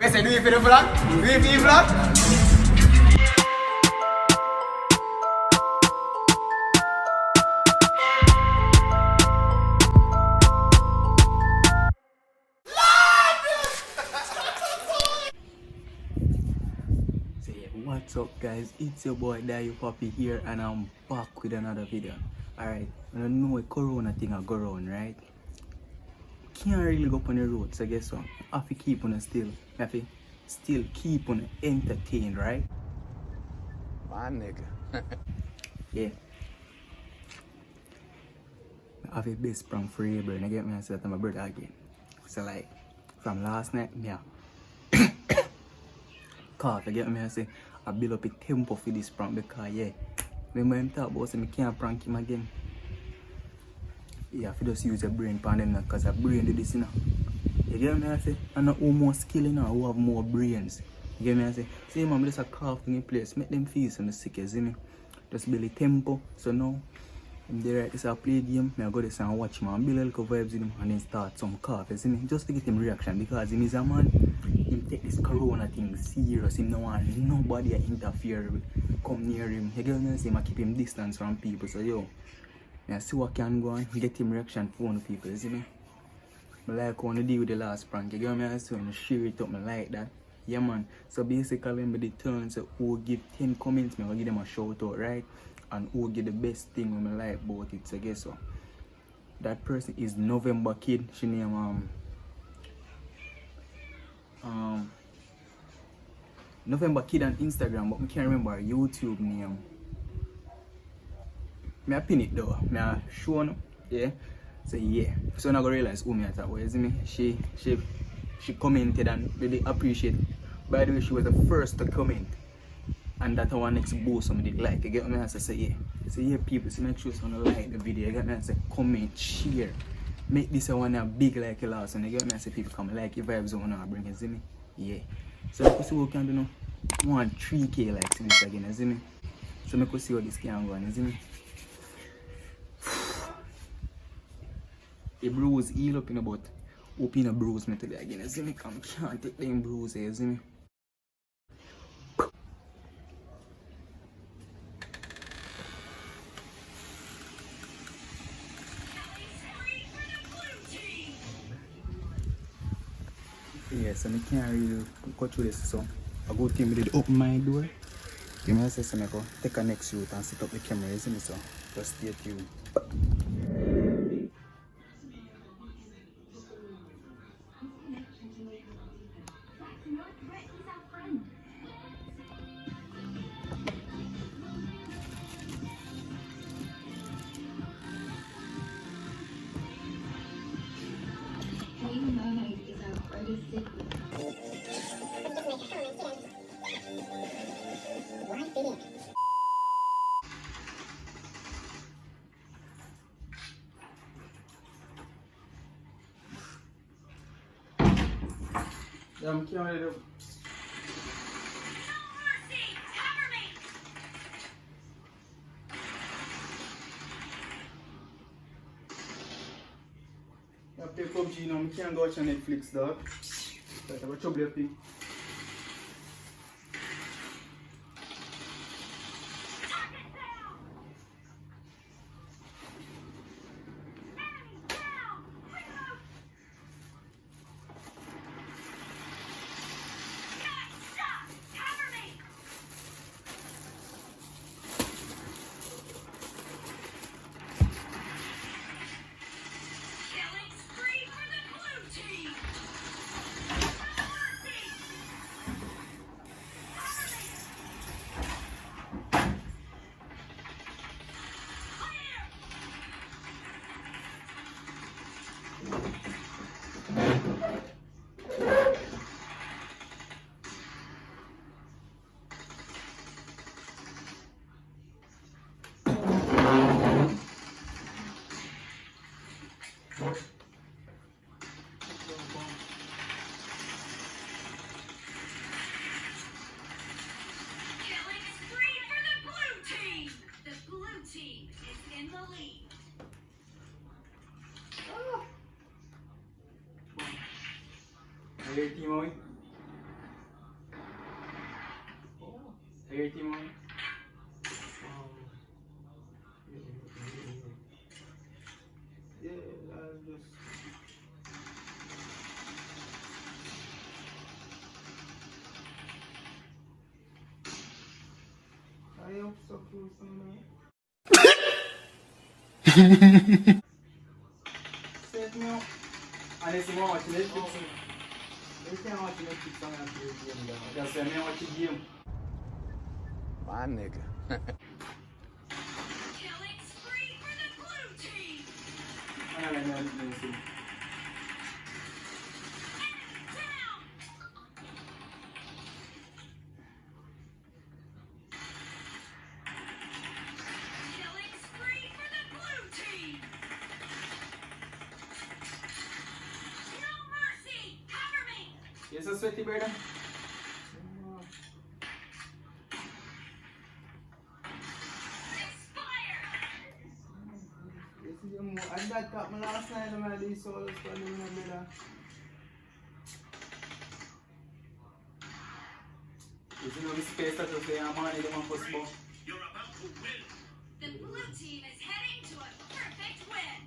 I say, do it for the vlog? Do it for the vlog? What's up guys, it's your boy DieuPapi here and I'm back with another video. Alright, I don't know a corona thing I go around, right? Can't really go up on the road, so guess what? I have to keep on still. I have to still keep on entertained, right? My nigga. Yeah. I have a best prank for you, bro. And I get me and say that I'm my brother again. So like, from last night, yeah. Cough, I get me and say I build up a tempo for this prank because yeah. Remember him talk about saying I can't prank him again. Yeah, if you just use your brain pan them because I brain do this, you know. You get me I say? I'm not who more skill, you know, who have more brains. You get me I say? See man, just a cough in place, make them feel some sick, you see me? Just build a tempo. So now I'm there right this I play game, I go this and watch man, build a little vibes with him and then start some cough, you see me? Just to get him reaction because him is a man. Him take this corona thing serious. Him no want nobody to interfere with, come near him. You get me? I keep him distance from people. So yo, I see what can go on, get him reaction from people, you see me? I like how I deal with the last prank. You get me? I see when I share it up, I like that. Yeah man. So basically when the turn so who give 10 comments, I give them a shout out, right? And who give the best thing when I like about it. So guess what? That person is November Kid. She name November Kid on Instagram, but I can't remember her YouTube name. I pin it though. I show no. Yeah. So yeah. So I'm not gonna realize who me at that way, see me? She commented and really appreciate. By the way, she was the first to comment. And that our next boost somebody like. You get me? I say yeah. So yeah people, so make sure you like the video. You get me? I say comment, share. Make this one a big like a last one. You get me? I say people come like your vibes on and bring it, see me? Yeah. So let's see what we can do now. I want 3K likes in this again, you see me? So I could see how this can go on, you see me? The bruise heal up in about open a bruise me today again, you see me? I can't take them bruises, you see me? Yeah, so I can't really go through this, so a good thing we did open my door. You might say so I go take a next route and set up the camera, you see me? So just stay tuned. I'm carrying it up. I play PUBG now, I can't go watch on Netflix dog. But I got trouble with thing. Hey, Timo. your team on? Yeah, I'll just. I am so close now. Set me up. Unless you want to watch Netflix. You can't watch Netflix on your game. Just say me watch the game. My nigga. Killing spree for the blue team. I don't know anything. Down. Killing spree for the blue team. No mercy. Cover me. You so sweaty, brother? Expire. You see them more. And that got me last night. I'm at these solos for them, brother. You see no space that you say I'm on the one first ball. The blue team is heading to a perfect win.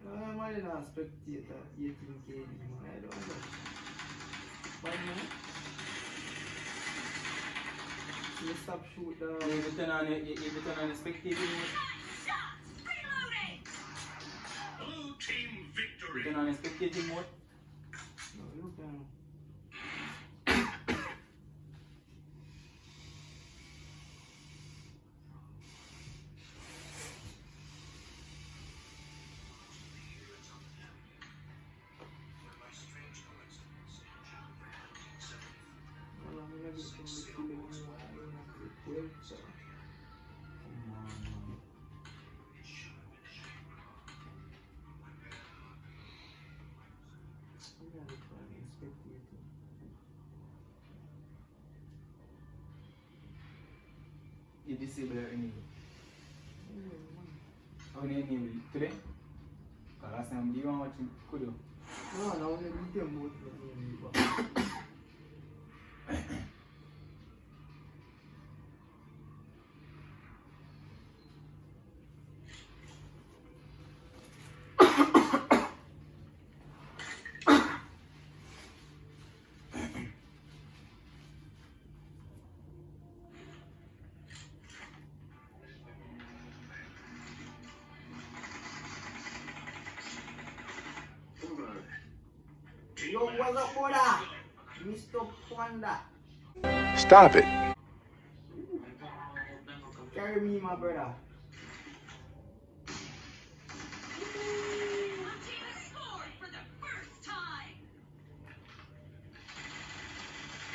I'm only not a spectator. 18 KD, man. I don't know. But man. You stop shoot the. You turn on the spectator mode. Shots. Reloading. Blue team You victory. turn on the spectator mode. No, you can. Well, I'm gonna get from the feeling when I'm in so. I'm gonna try and spectator. You disable your enemy. How many enemy today? Because last time you want watching Kudo. No, no, I'm gonna beat them both. Yo, what's up, brother? Mr. Panda. Stop it. Carry me, my brother. Blue team has scored for the first time.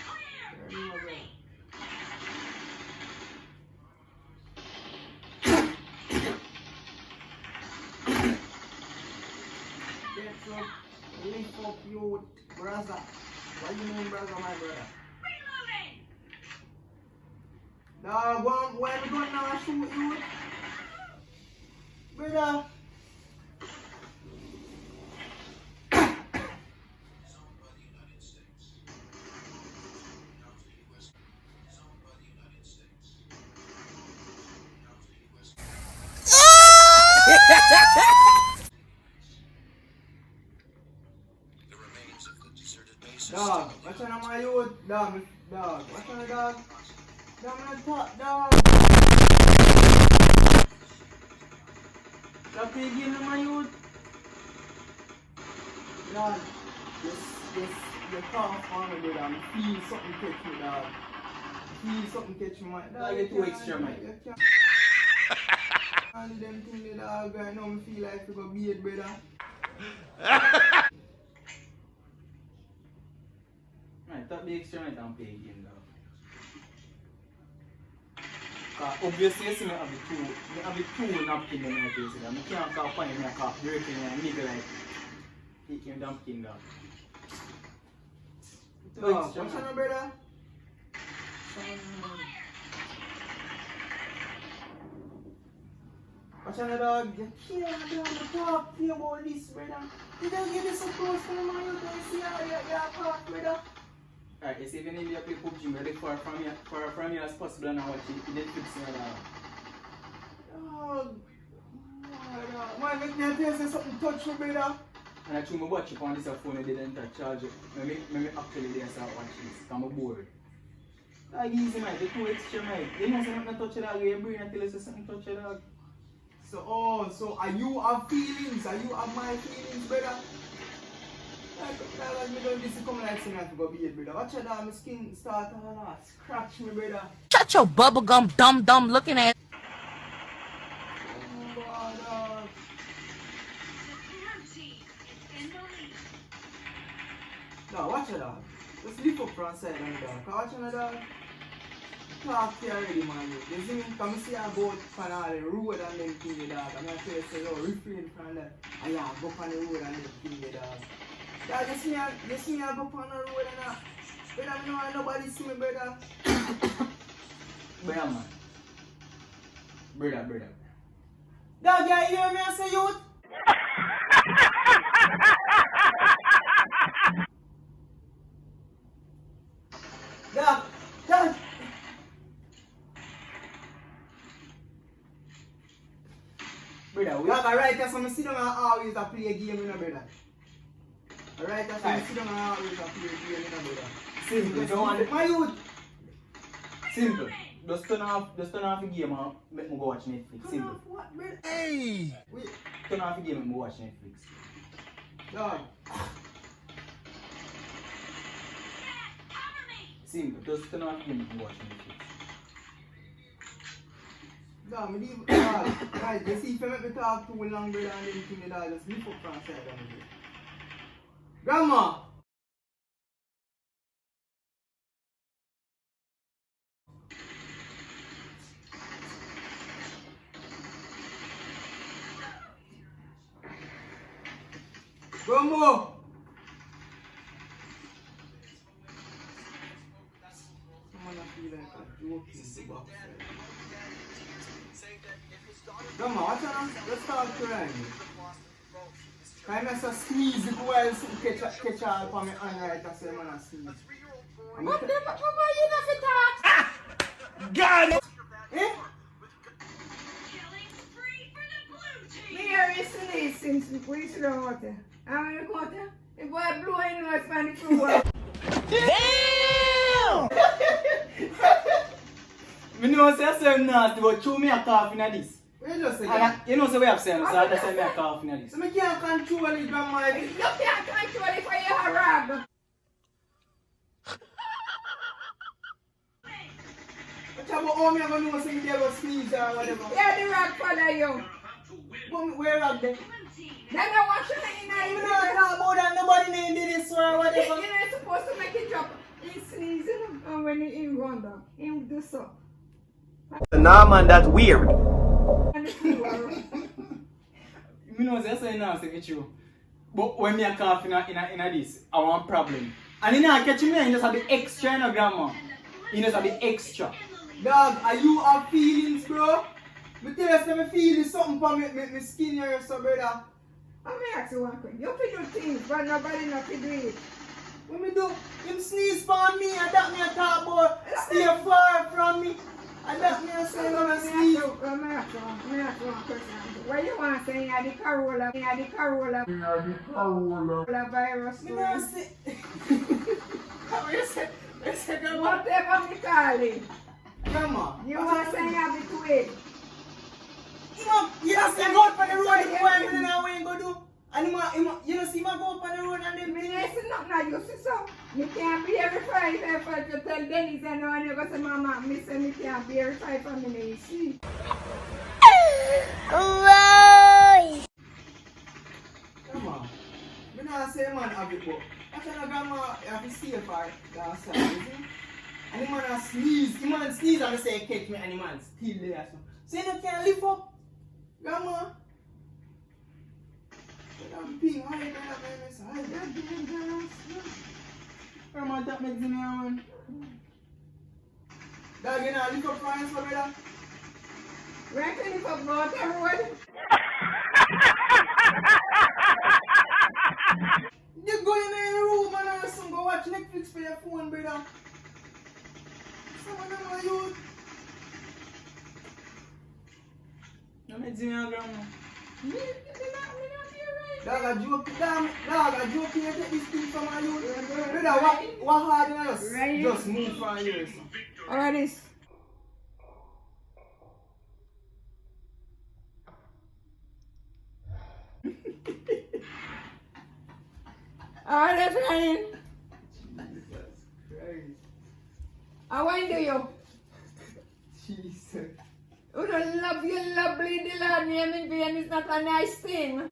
Clear. Carry me, my Cover brother. me. Get up, lift up you, brother. What you mean, brother, my brother? Reloading. Dog, when we going now shoot you? Brother. Dog, what's on my youth? Dog, what's on the dog? Dog, I'm gonna talk, dog. Stop again, my youth. Dog, you can't find me, dog. I feel something catch me, dog. I feel something catch me, man. Dog, you too extra, man. You can't. And them things, dog, right now, I feel like you go beard, brother. Right, top the extra night and play again, dog. Obviously, you see me have the two napkin in my face. I can't call funny, I can't break in and nigga like eat your napkin, dog. Two Dog, extra, what's man. on, brother? Watch out, dog. You can't be on the talk to you about this, brother. You don't get this so close to the man, you don't see how you talk, brother. Alright, you see if you need to play PUBG, really far from you as possible and watch it. Netflix and Dog. Man, make me tell you something touch me, brother. And I my watch it on this phone, I didn't charge it. Maybe actually they start watching this. I'm bored. Like easy, man. The too extra, man. You know something touch it dog. Your brain until you say something touch it dog. So are you have feelings? Are you have my feelings, brother? Like me don't listen come like saying I have to go bed, brother. Watch out, my skin start all scratch me, brother. Shut your bubblegum dumb looking ass. Oh, God. The blue team is in the lead. No, watch it, dog. Just lift up front side and dog. Watch it, dog. Talk here already, man. You see me? Come see I go on all the road and them things, dog. I'm going to tell you, say, yo, refrain from that. And yeah, go on the road and them things, dog. Dog, you see me I go on the road and that. But I know nobody see me, brother. Brother, man. Brother. Dog, you hear me? I say, youth? Dog. Brother, Dog, alright, that's when I sit down and always play a game, you know, brother. Alright, that's when I sit down and always play a game, you know, brother. Simple, you don't want it. My youth. Simple. Just turn off the game and make me go watch Netflix. Turn Simple. off what, brother? Hey! Wait, Turn off the game and go watch Netflix. dog. Cover me. Simple. Just turn off the game and go watch Netflix. Dog, me leave, dog. Right, you see, if you make me talk too long, brother, and then to me, dog, just lift up from side of me. Grandma! Grandma! Someone I feel like a joke in the box. Grandma, watch out, let's talk to her. I must have sneeze if I catch all for me hand right and say I'm gonna sneeze. What the fuck you not fit talk? Got it! Eh? Killing spree for the blue team. Me hear you sneeze since we sit down water. How many water? The boy blowing nose from the floor. Me know say I'm nasty, but chew me a cough in this. Wait just a And second. you know say we have sense, so that's why me a cough in this. So I can't control it, grandma. You can't control it for your rag. What about how me ever know say me ever sneeze or whatever? Yeah, the rag follow you. But where are they? Blue team. Then I wash your You hand in know about that, nobody named this or You whatever. know you're supposed to make it drop. He sneezing and when he run down, he do so. Nah, man, that's weird. On the floor. Me know say I'm nasty with you. But when me a cough in this, I want problem. And you know catch me and just have the extra, you know, grandma. You just have the extra. Dog, are you have feelings, bro? Me tell you, say me feel something for me skin here, so brother. I'm gonna ask you one question. You can do things, but nobody not to do it. What me do? Him sneeze for me, and that me a talk about stay far from me. And that me a say I'm gonna sneeze. Let me ask you one question. What you want to say? You had the Corolla virus. Me not say. What you say? You say grandma? Whatever me call it. Grandma. You want to say you have the twig. You don't see go out on the road, the boy, and then what you go do? And you don't see me go up on the road and then Me ain't see nothing like you see so. Me can't be every 5 effort to tell Dennis and when you go say mama, me say me can't be every 5 for me you see. Grandma, me not say man have it, but I tell grandma you have to stay far outside, you see? And the man a sneeze, and say catch me and the man still there. So you can't lift up, grandma. I'm being high there, man. Grandma, that makes me one. Dog, you know, lift up for us, brother. Right in the road, everyone. You go in the room and some go watch Netflix for your phone, brother. Some of them are youth. No me see me grandma. Me not hear right. Dog, a joke, you take this thing from my youth. Brother, what hard in us? Right. Just move for years. Alright, this. Alright, that's Ryan. I want to you. Jesus. You don't love your lovely Dylan naming being is not a nice thing.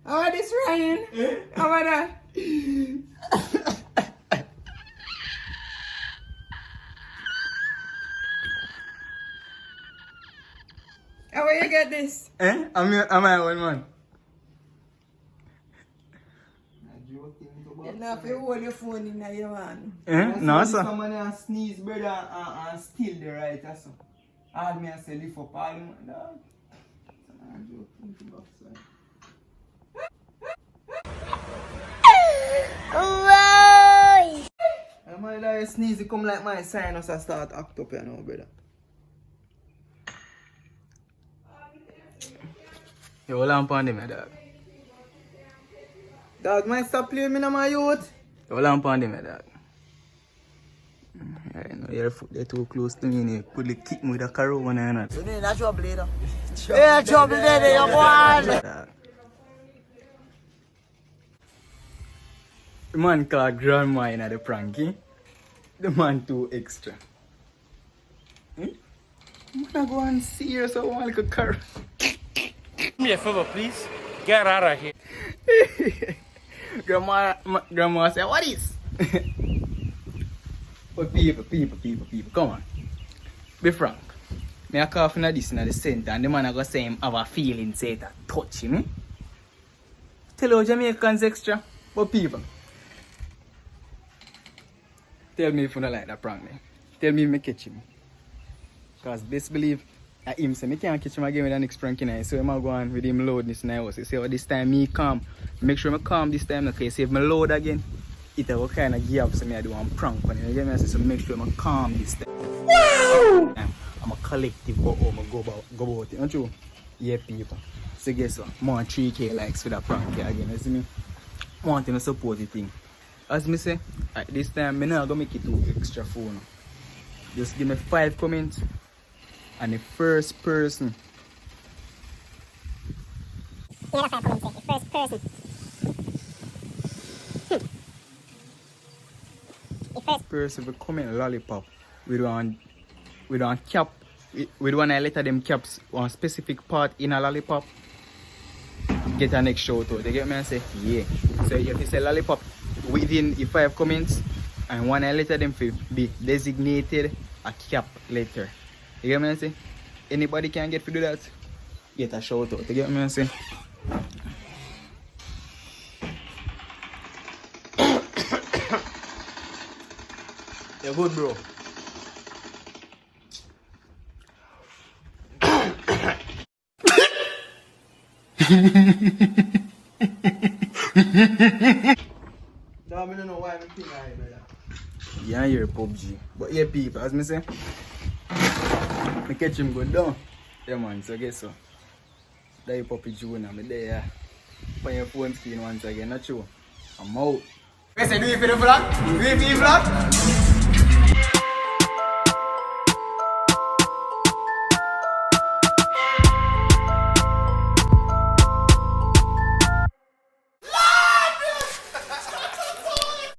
Alright, this Ryan. How about that? How will you get this? Eh? I'm my one man. You know, if you hold your phone in your hand. Eh? No, sir. Someone sneeze, brother, and steal the right, that's all. All me say lift up all them, dog. Someone joking to box, right? And my little sneeze, it come like my sinus and start act up, you know, brother. Yo, hold on upon them, dog. Dog, man, stop playing me now, my youth. Hold on upon them, dog. I know your foot they're too close to me and you could kick me with a corona and that. You need a trouble there. Yeah, trouble there, you go on. The man called grandma in the pranky. The man too extra. Hmm? Man, I go and serious. I want like a car. Do me a favor, please. Get out of here. Grandma said, what is? But people, come on. Be frank. Me a cough in this in the center and the man a go say him have a feeling say that touch him. Eh? Tell you Jamaicans extra. But people, tell me if you don't like that prank, man. Tell me if I catch him. Because best believe that him say, I can't catch him again with the next prank in here. So I'm go on with him load this night. So say, oh, this time me calm. Make sure I calm this time. Okay, so if I load again, it will kind of give up. So I do one prank on it. You get me? So make sure I calm this time. Wow! I'm a collective go home and go about it. Don't you? Yeah, people. So guess what? More 3K likes for that prank again. You see me? I want to support the thing. As me say, at this time, I'm not going to make it too extra phone. Just give me 5 comments. And the first person. Yeah, 5 comments. The first person. The first person will comment lollipop. We don't cap. We don't want to let them caps on specific part in a lollipop. Get a next shout out. They get me and say, yeah. So you have to say lollipop within the 5 comments. And one I letter them to be designated a cap letter. You get me and say? Anybody can get to do that? Get a shout out. You get me and say? You're good, bro. Dog, I don't know why I'm thinking I brother. Yeah, you're PUBG. But yeah, people, as me say, I catch him go down. Yeah, man, so guess so. DieuPapi Junior, I'm there. On your phone screen once again, not true. I'm out. I say, do it for the vlog? Do it for the vlog?